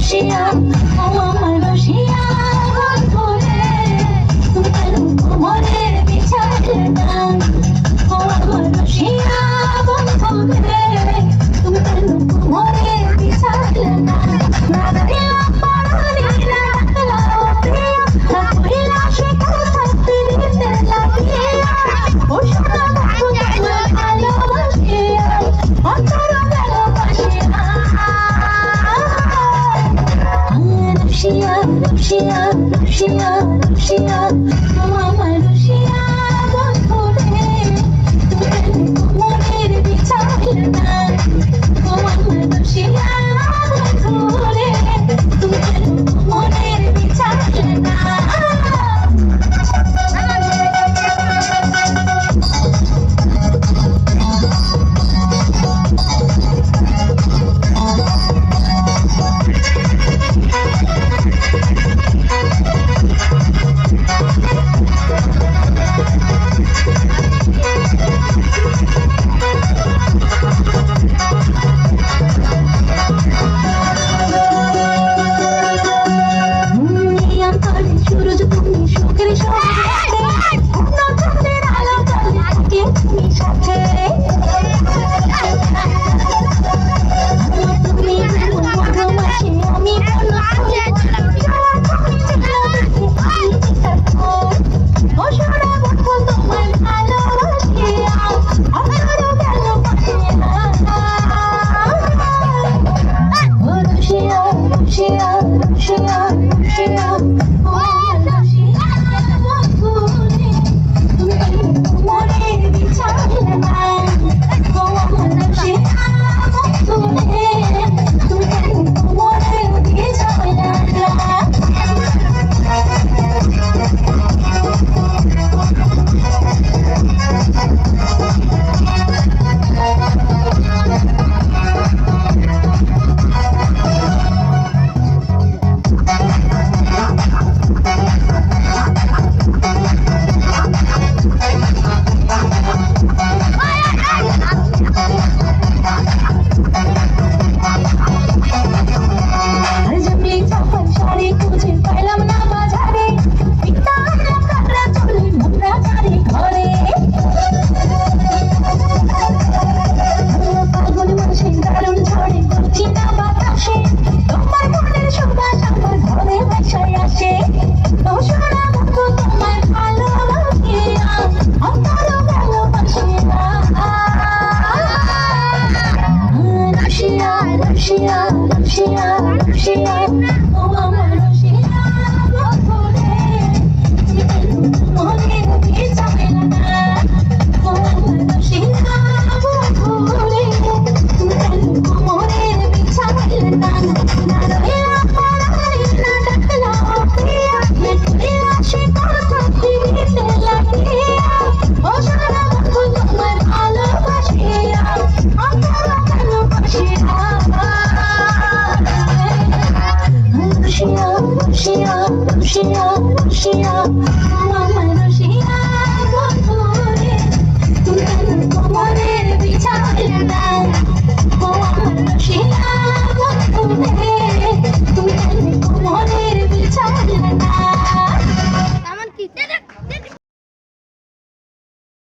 রসিয়া ও আমার রসিয়া বন্ধুরে তোমার কোমরে বিছালে না ও আমার রসিয়া বন্ধুরে তোমার কোমরে বিছালে না না দিলাম পারানি না ডাকলাম প্রিয়া না কইলা সে কথা দিতে লাগিয়া ও সোনা বন্ধু তোমার ভালোবাসিয়া অন্তর ভালোবাসিয়া রসিয়া রসিয়া রসিয়া রসিয়া ও আমার রসিয়া বন্ধুরে তোমার কোমরের বিছালে না ও আমার রসিয়া বন্ধুরে তোমার কোমরের বিছালে না সূরজ তুমি সুখের সঙ্গে অন্য চাঁদের আলো জ্বলে থাকে তুমি সাথে তুমি মধুমাছি আমি ও সোনা বন্ধু তোমার ভালোবাসিয়া অন্তর ভালোবাসিয়া ও রসিয়া রসিয়া রসিয়া রসিয়া Roshiya, Roshiya, Roshiya, Roshiya, oh mama.